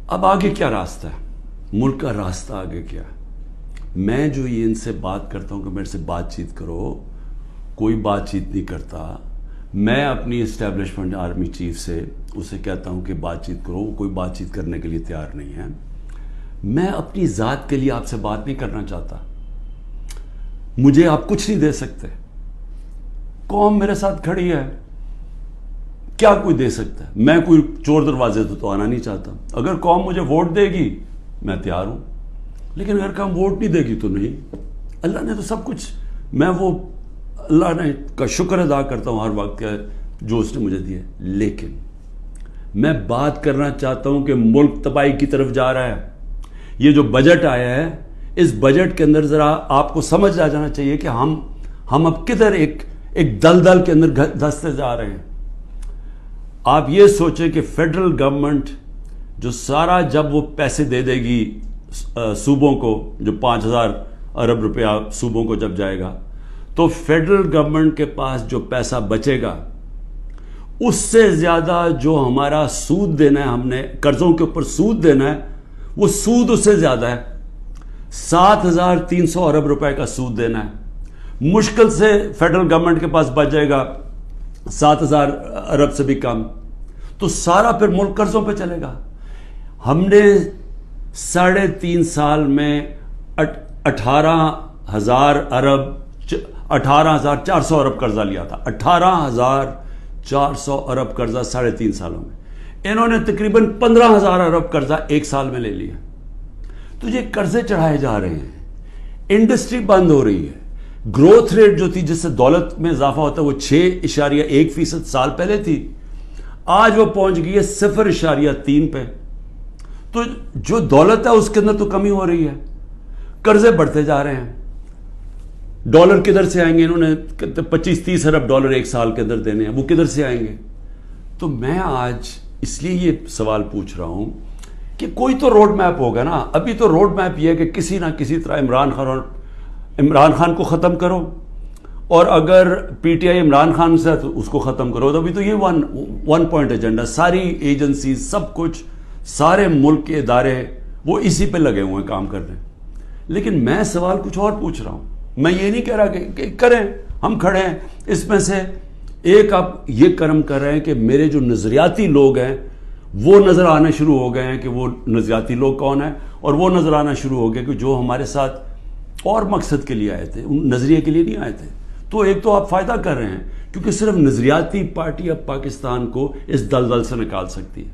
اب آگے کیا راستہ ہے؟ ملک کا راستہ آگے کیا ہے؟ میں جو یہ ان سے بات کرتا ہوں کہ میرے سے بات چیت کرو، کوئی بات چیت نہیں کرتا. میں اپنی اسٹیبلشمنٹ آرمی چیف سے اسے کہتا ہوں کہ بات چیت کرو، وہ کوئی بات چیت کرنے کے لیے تیار نہیں ہے. میں اپنی ذات کے لیے آپ سے بات نہیں کرنا چاہتا. مجھے آپ کچھ نہیں دے سکتے. قوم میرے ساتھ کھڑی ہے، کیا کوئی دے سکتا ہے؟ میں کوئی چور دروازے تو آنا نہیں چاہتا. اگر قوم مجھے ووٹ دے گی میں تیار ہوں، لیکن اگر قوم ووٹ نہیں دے گی تو نہیں. اللہ نے تو سب کچھ، میں وہ اللہ نے کا شکر ادا کرتا ہوں ہر وقت کا جو اس نے مجھے دیا. لیکن میں بات کرنا چاہتا ہوں کہ ملک تباہی کی طرف جا رہا ہے. یہ جو بجٹ آیا ہے، اس بجٹ کے اندر ذرا آپ کو سمجھ آ جانا چاہیے کہ ہم اب کدھر ایک دلدل کے اندر دھستے جا رہے ہیں. آپ یہ سوچیں کہ فیڈرل گورنمنٹ جو سارا جب وہ پیسے دے دے گی صوبوں کو، جو 5,000 ارب روپیہ صوبوں کو جب جائے گا، تو فیڈرل گورنمنٹ کے پاس جو پیسہ بچے گا اس سے زیادہ جو ہمارا سود دینا ہے، ہم نے قرضوں کے اوپر سود دینا ہے، وہ سود اس سے زیادہ ہے. 7,300 ارب روپے کا سود دینا ہے. مشکل سے فیڈرل گورنمنٹ کے پاس بچ جائے گا 7,000 ارب سے بھی کم. تو سارا پھر ملک قرضوں پہ چلے گا. ہم نے 3.5 سال میں 18,000 ارب 18,400 ارب قرضہ لیا تھا. 18,400 ارب قرضہ 3.5 سالوں میں. انہوں نے تقریباً 15,000 ارب قرضہ ایک سال میں لے لیا. تو یہ قرضے چڑھائے جا رہے ہیں. انڈسٹری بند ہو رہی ہے. گروتھ ریٹ جو تھی جس سے دولت میں اضافہ ہوتا ہے وہ 6.1% سال پہلے تھی، آج وہ پہنچ گئی ہے 0.3 پہ. تو جو دولت ہے اس کے اندر تو کمی ہو رہی ہے، قرضے بڑھتے جا رہے ہیں. ڈالر کدھر سے آئیں گے؟ انہوں نے 25-30 ارب ڈالر ایک سال کے اندر دینے ہیں، وہ کدھر سے آئیں گے؟ تو میں آج اس لیے یہ سوال پوچھ رہا ہوں کہ کوئی تو روڈ میپ ہوگا نا. ابھی تو روڈ میپ یہ ہے کہ کسی نہ کسی طرح عمران خان کو ختم کرو، اور اگر P T I Imran Khan سے تو اس کو ختم کرو. تو ابھی تو یہ ون پوائنٹ ایجنڈا، ساری ایجنسیز، سب کچھ، سارے ملک کے ادارے وہ اسی پہ لگے ہوئے ہیں کام کرنے. لیکن میں سوال کچھ اور پوچھ رہا ہوں. میں یہ نہیں کہہ رہا کہ کریں، ہم کھڑے ہیں. اس میں سے ایک آپ یہ کرم کر رہے ہیں کہ میرے جو نظریاتی لوگ ہیں وہ نظر آنا شروع ہو گئے ہیں کہ وہ نظریاتی لوگ کون ہیں، اور وہ نظر آنا شروع ہو گئے کہ جو ہمارے ساتھ اور مقصد کے لیے آئے تھے، نظریے کے لیے نہیں آئے تھے. تو ایک تو آپ فائدہ کر رہے ہیں کیونکہ صرف نظریاتی پارٹی اب پاکستان کو اس دلدل سے نکال سکتی ہے.